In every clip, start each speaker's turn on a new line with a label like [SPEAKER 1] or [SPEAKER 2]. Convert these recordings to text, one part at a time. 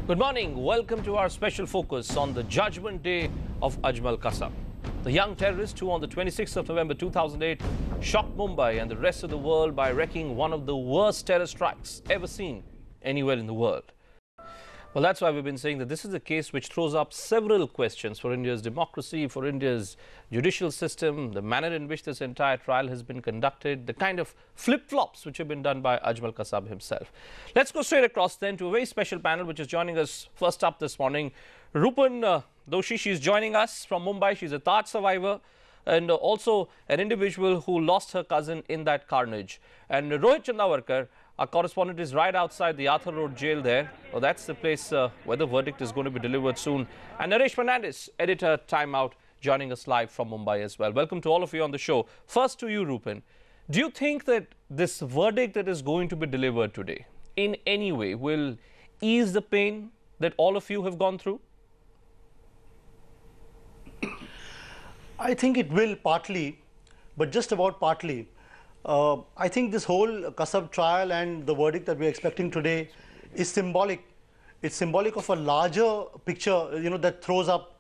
[SPEAKER 1] Good morning. Welcome to our special focus on the judgment day of Ajmal Kasab, the young terrorist who on the 26th of November 2008 shocked Mumbai and the rest of the world by wreaking one of the worst terror strikes ever seen anywhere in the world. Well, that's why we've been saying that this is a case which throws up several questions for India's democracy, for India's judicial system, the manner in which this entire trial has been conducted, the kind of flip-flops which have been done by Ajmal Kasab himself. Let's go straight across then to a very special panel which is joining us first up this morning. Rupan Doshi, she's joining us from Mumbai. She's a Taj survivor and also an individual who lost her cousin in that carnage. And Rohit Chandavarkar, our correspondent, is right outside the Arthur Road jail there. Well, that's the place where the verdict is going to be delivered soon. And Naresh Fernandez, editor, Time Out, joining us live from Mumbai as well. Welcome to all of you on the show. First to you, Rupan. Do you think that this verdict that is going to be delivered today in any way will ease the pain that all of you have gone through?
[SPEAKER 2] I think it will partly, but just about partly. I think this whole Kasab trial and the verdict that we're expecting today is symbolic. It's symbolic of a larger picture, that throws up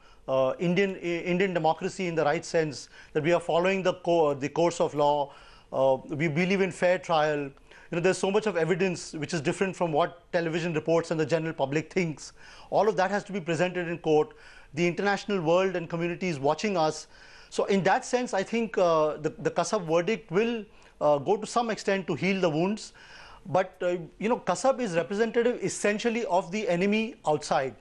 [SPEAKER 2] Indian democracy in the right sense, that we are following the course of law. We believe in fair trial. There's so much of evidence which is different from what television reports and the general public thinks. All of that has to be presented in court. The international world and community is watching us. So in that sense, I think the Kasab verdict will go to some extent to heal the wounds. But, Kasab is representative essentially of the enemy outside.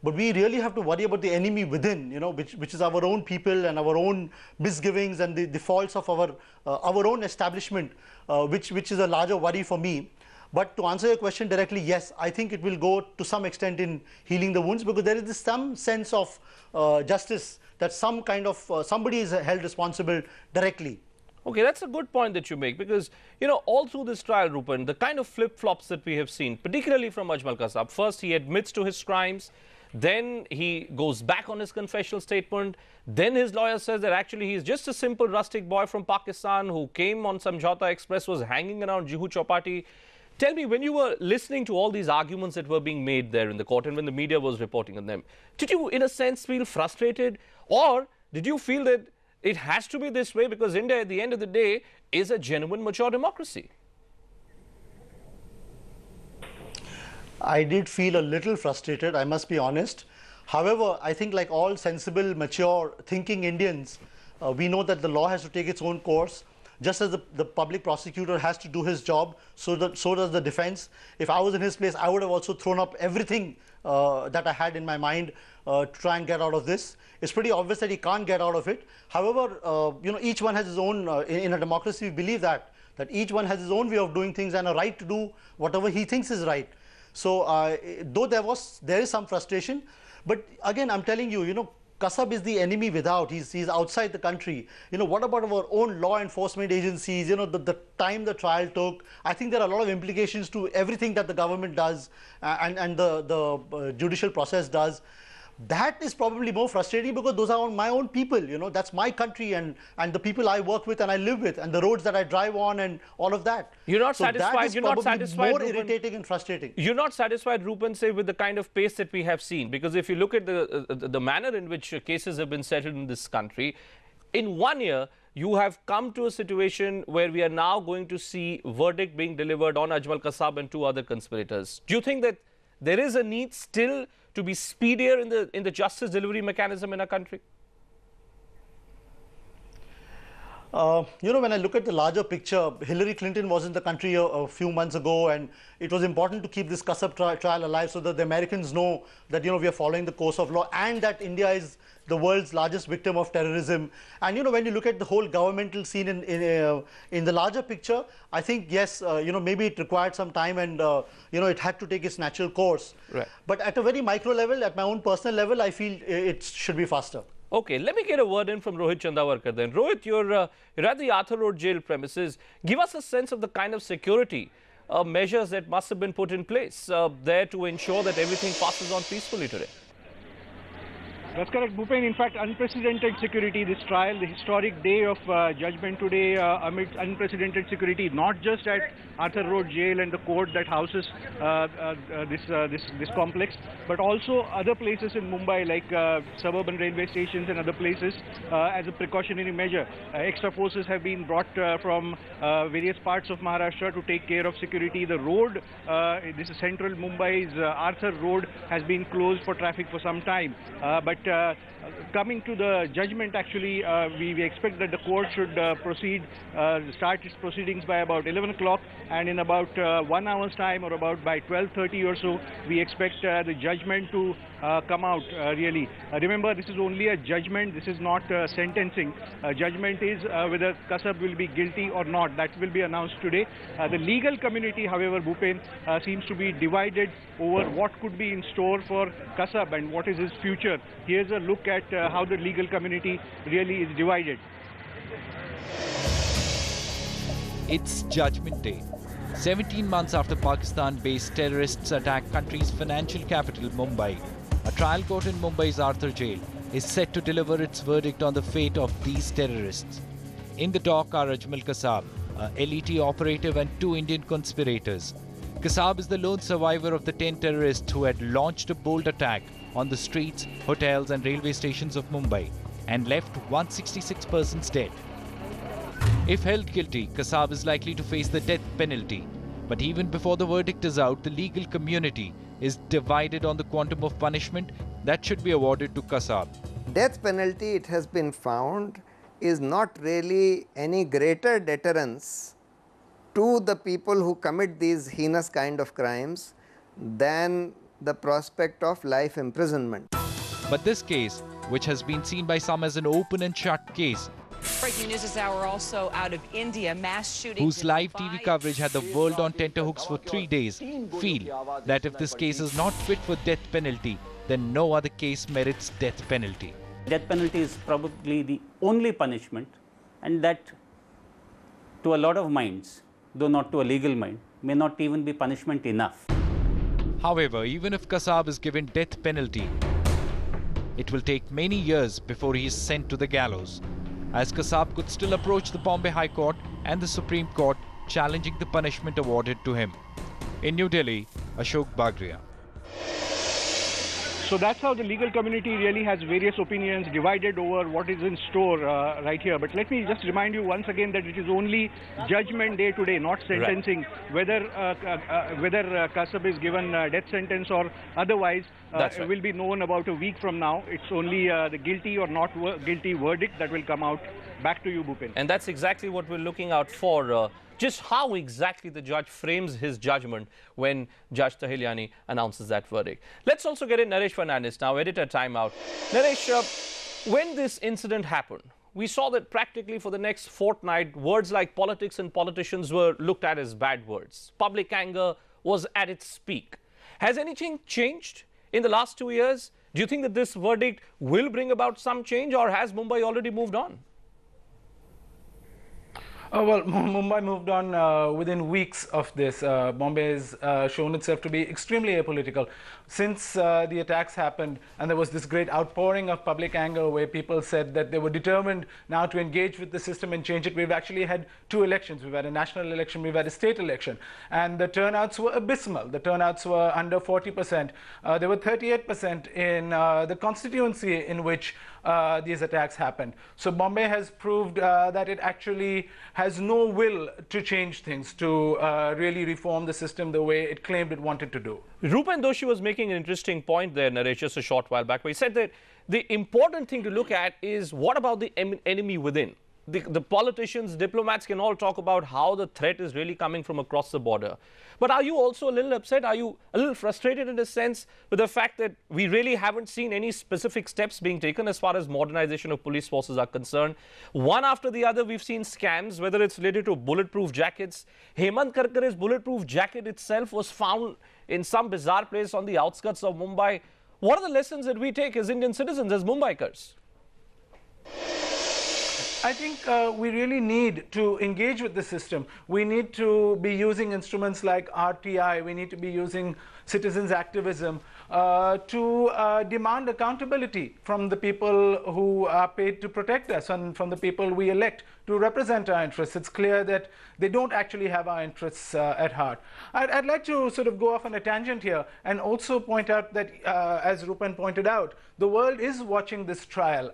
[SPEAKER 2] But we really have to worry about the enemy within, which is our own people and our own misgivings and the faults of our own establishment, which is a larger worry for me. But to answer your question directly, yes, I think it will go to some extent in healing the wounds, because there is some sense of justice, that some kind of somebody is held responsible directly.
[SPEAKER 1] Okay, that's a good point that you make, because, all through this trial, Rupan, the kind of flip-flops that we have seen, particularly from Ajmal Kasab, first he admits to his crimes, then he goes back on his confessional statement, then his lawyer says that actually he's just a simple rustic boy from Pakistan who came on Samjhauta Express, was hanging around Juhu Chowpatty. Tell me, when you were listening to all these arguments that were being made there in the court and when the media was reporting on them, did you, in a sense, feel frustrated? Or did you feel that it has to be this way because India, at the end of the day, is a genuine, mature democracy?
[SPEAKER 2] I did feel a little frustrated, I must be honest. However, I think like all sensible, mature, thinking Indians, we know that the law has to take its own course. Just as the public prosecutor has to do his job, so does the defense. If I was in his place, I would have also thrown up everything that I had in my mind to try and get out of this. It's pretty obvious that he can't get out of it. However, each one has his own, in a democracy, we believe that each one has his own way of doing things and a right to do whatever he thinks is right. So though there is some frustration, but again, I'm telling you, Kasab is the enemy without. He's outside the country. What about our own law enforcement agencies? The time the trial took. I think there are a lot of implications to everything that the government does and the judicial process does. That is probably more frustrating because those are my own people. That's my country and the people I work with and I live with and the roads that I drive on and all of that.
[SPEAKER 1] You're not satisfied.
[SPEAKER 2] That is
[SPEAKER 1] You're not satisfied.
[SPEAKER 2] More
[SPEAKER 1] Rupan,
[SPEAKER 2] irritating and frustrating.
[SPEAKER 1] You're not satisfied, Rupan, say, with the kind of pace that we have seen, because if you look at the manner in which cases have been settled in this country, in 1 year, you have come to a situation where we are now going to see verdict being delivered on Ajmal Kasab and 2 other conspirators. Do you think that there is a need still to be speedier in the justice delivery mechanism in our country?
[SPEAKER 2] When I look at the larger picture, Hillary Clinton was in the country a few months ago, and it was important to keep this Kasab trial alive so that the Americans know that, we are following the course of law and that India is the world's largest victim of terrorism. And, when you look at the whole governmental scene in the larger picture, I think, yes, maybe it required some time and, it had to take its natural course.
[SPEAKER 1] Right.
[SPEAKER 2] But at a very micro level, at my own personal level, I feel it should be faster.
[SPEAKER 1] Okay, let me get a word in from Rohit Chandavarkar then. Rohit, you're at the Arthur Road jail premises. Give us a sense of the kind of security measures that must have been put in place there to ensure that everything passes on peacefully today.
[SPEAKER 3] That's correct, Bhupen. In fact, unprecedented security, this trial, the historic day of judgment today amidst unprecedented security, not just at Arthur Road Jail and the court that houses this complex, but also other places in Mumbai like suburban railway stations and other places as a precautionary measure. Extra forces have been brought from various parts of Maharashtra to take care of security. The road, this is central Mumbai's Arthur Road, has been closed for traffic for some time. But coming to the judgment, actually, we expect that the court should start its proceedings by about 11 o'clock, and in about 1 hour's time, or about by 12:30 or so, we expect the judgment to come out, really. Remember, this is only a judgment, this is not sentencing. Judgment is whether Kasab will be guilty or not. That will be announced today. The legal community, however, Bhupen, seems to be divided over what could be in store for Kasab and what is his future. Here's a look at how the legal community really is divided.
[SPEAKER 4] It's Judgment Day. 17 months after Pakistan-based terrorists attacked country's financial capital, Mumbai, a trial court in Mumbai's Arthur Jail is set to deliver its verdict on the fate of these terrorists. In the dock are Ajmal Kasab, a LET operative, and 2 Indian conspirators. Kasab is the lone survivor of the 10 terrorists who had launched a bold attack on the streets, hotels and railway stations of Mumbai and left 166 persons dead. If held guilty, Kasab is likely to face the death penalty. But even before the verdict is out, the legal community is divided on the quantum of punishment that should be awarded to Kasab.
[SPEAKER 5] Death penalty, it has been found, is not really any greater deterrence to the people who commit these heinous kind of crimes than the prospect of life imprisonment.
[SPEAKER 4] But this case, which has been seen by some as an open and shut case,
[SPEAKER 6] Breaking news this hour also out of India, mass shootings.
[SPEAKER 4] Whose live TV coverage had the world on tenterhooks for 3 days, feel that if this case is not fit for death penalty, then no other case merits death penalty.
[SPEAKER 7] Death penalty is probably the only punishment, and that to a lot of minds, though not to a legal mind, may not even be punishment enough.
[SPEAKER 4] However, even if Kasab is given death penalty, it will take many years before he is sent to the gallows, as Kasab could still approach the Bombay High Court and the Supreme Court challenging the punishment awarded to him. In New Delhi, Ashok Bagria.
[SPEAKER 3] So that's how the legal community really has various opinions divided over what is in store right here. But let me just remind you once again that it is only judgment day today, not sentencing. Right. Whether Kasab is given death sentence or otherwise right. will be known about a week from now. It's only the guilty or not guilty verdict that will come out. Back to you, Bhupen.
[SPEAKER 1] And that's exactly what we're looking out for. Just how exactly the judge frames his judgment when Judge Tahiliani announces that verdict. Let's also get in Naresh Fernandez now, editor timeout. Naresh, when this incident happened, we saw that practically for the next fortnight, words like politics and politicians were looked at as bad words. Public anger was at its peak. Has anything changed in the last 2 years? Do you think that this verdict will bring about some change, or has Mumbai already moved on?
[SPEAKER 8] Well, Mumbai moved on within weeks of this. Bombay has shown itself to be extremely apolitical. Since the attacks happened, and there was this great outpouring of public anger where people said that they were determined now to engage with the system and change it. We've actually had 2 elections. We've had a national election, we've had a state election. And the turnouts were abysmal. The turnouts were under 40%. There were 38% in the constituency in which these attacks happened. So Bombay has proved that it actually has no will to change things, to really reform the system the way it claimed it wanted to do.
[SPEAKER 1] Rupen Doshi was making an interesting point there, Naresh, just a short while back, where he said that the important thing to look at is what about the enemy within? The politicians, diplomats can all talk about how the threat is really coming from across the border. But are you also a little upset? Are you a little frustrated in a sense with the fact that we really haven't seen any specific steps being taken as far as modernization of police forces are concerned? One after the other, we've seen scams, whether it's related to bulletproof jackets. Hemant Karkare's bulletproof jacket itself was found in some bizarre place on the outskirts of Mumbai. What are the lessons that we take as Indian citizens, as Mumbaikars?
[SPEAKER 8] I think we really need to engage with the system. We need to be using instruments like RTI. We need to be using citizens' activism to demand accountability from the people who are paid to protect us and from the people we elect to represent our interests. It's clear that they don't actually have our interests at heart. I'd like to sort of go off on a tangent here and also point out that, as Rupan pointed out, the world is watching this trial.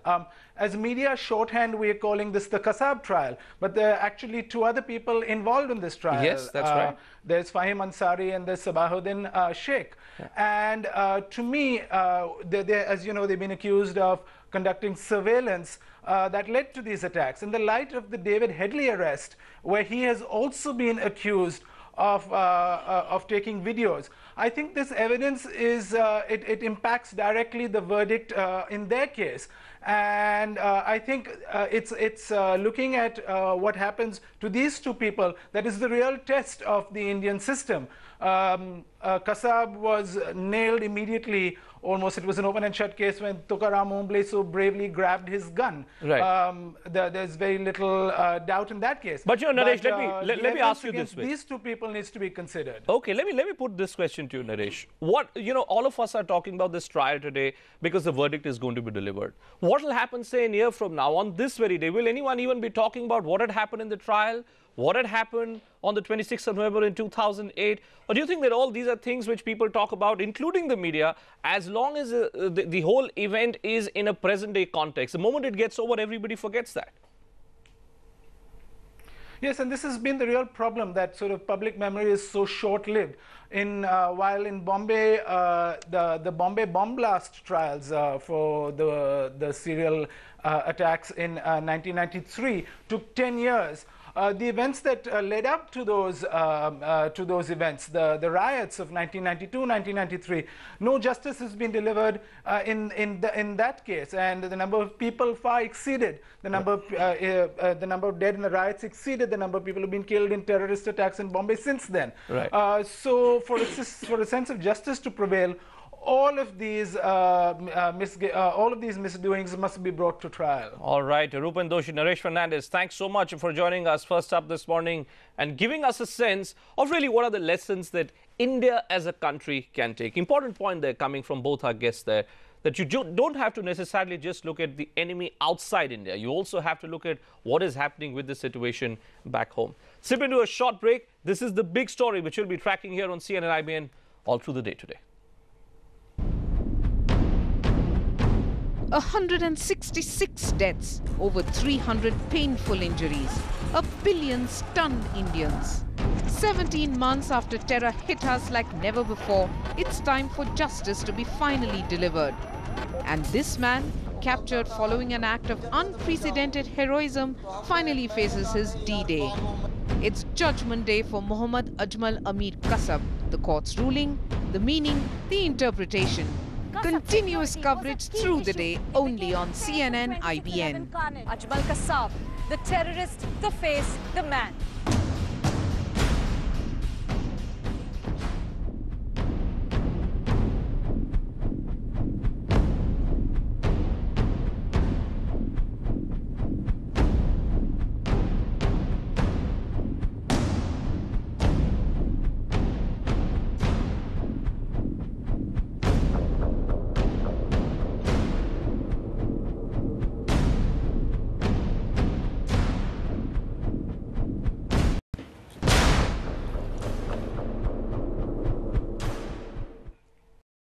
[SPEAKER 8] As media shorthand, we are calling this the Kasab trial, but there are actually two other people involved in this trial.
[SPEAKER 1] Yes, that's right.
[SPEAKER 8] There's Fahim Ansari and there's Sabahuddin Sheikh. Yeah. And to me, as you know, they've been accused of conducting surveillance that led to these attacks. In the light of the David Headley arrest, where he has also been accused of taking videos, I think this evidence is it impacts directly the verdict in their case. And I think it's looking at what happens to these two people that is the real test of the Indian system. Kasab was nailed immediately. Almost, it was an open and shut case when Tukaram Oomble so bravely grabbed his gun. Right. There's very little doubt in that case.
[SPEAKER 1] But you know, Naresh, let me ask you this way.
[SPEAKER 8] These two people needs to be considered.
[SPEAKER 1] Okay, let me put this question to you, Naresh. What, you know, all of us are talking about this trial today because the verdict is going to be delivered. What will happen, say, a year from now, on this very day? Will anyone even be talking about what had happened in the trial? What had happened on the 26th of November in 2008? Or do you think that all these are things which people talk about, including the media, as long as the whole event is in a present-day context? The moment it gets over, everybody forgets that.
[SPEAKER 8] Yes, and this has been the real problem, that sort of public memory is so short-lived. While in Bombay, the Bombay bomb blast trials for the serial attacks in 1993 took 10 years. The events that led up to those events, the riots of 1992, 1993, no justice has been delivered in that case, and the number of people far exceeded the number of dead in the riots exceeded the number of people who've been killed in terrorist attacks in Bombay since then. Right. So for a sense of justice to prevail, all of these misdoings must be brought to trial.
[SPEAKER 1] All right, Rupan Doshi, Naresh Fernandez, thanks so much for joining us first up this morning and giving us a sense of really what are the lessons that India as a country can take. Important point there coming from both our guests there, that you don't have to necessarily just look at the enemy outside India. You also have to look at what is happening with the situation back home. Slip into a short break. This is the big story which we'll be tracking here on CNN IBN all through the day today.
[SPEAKER 9] 166 deaths, over 300 painful injuries, 1 billion stunned Indians. 17 months after terror hit us like never before, it's time for justice to be finally delivered. And this man, captured following an act of unprecedented heroism, finally faces his D-Day. It's Judgment Day for Mohammad Ajmal Amir Kasab. The court's ruling, the meaning, the interpretation. Continuous coverage through the day only on CNN IBN.
[SPEAKER 10] Ajmal Kasab, the terrorist, the face, the man.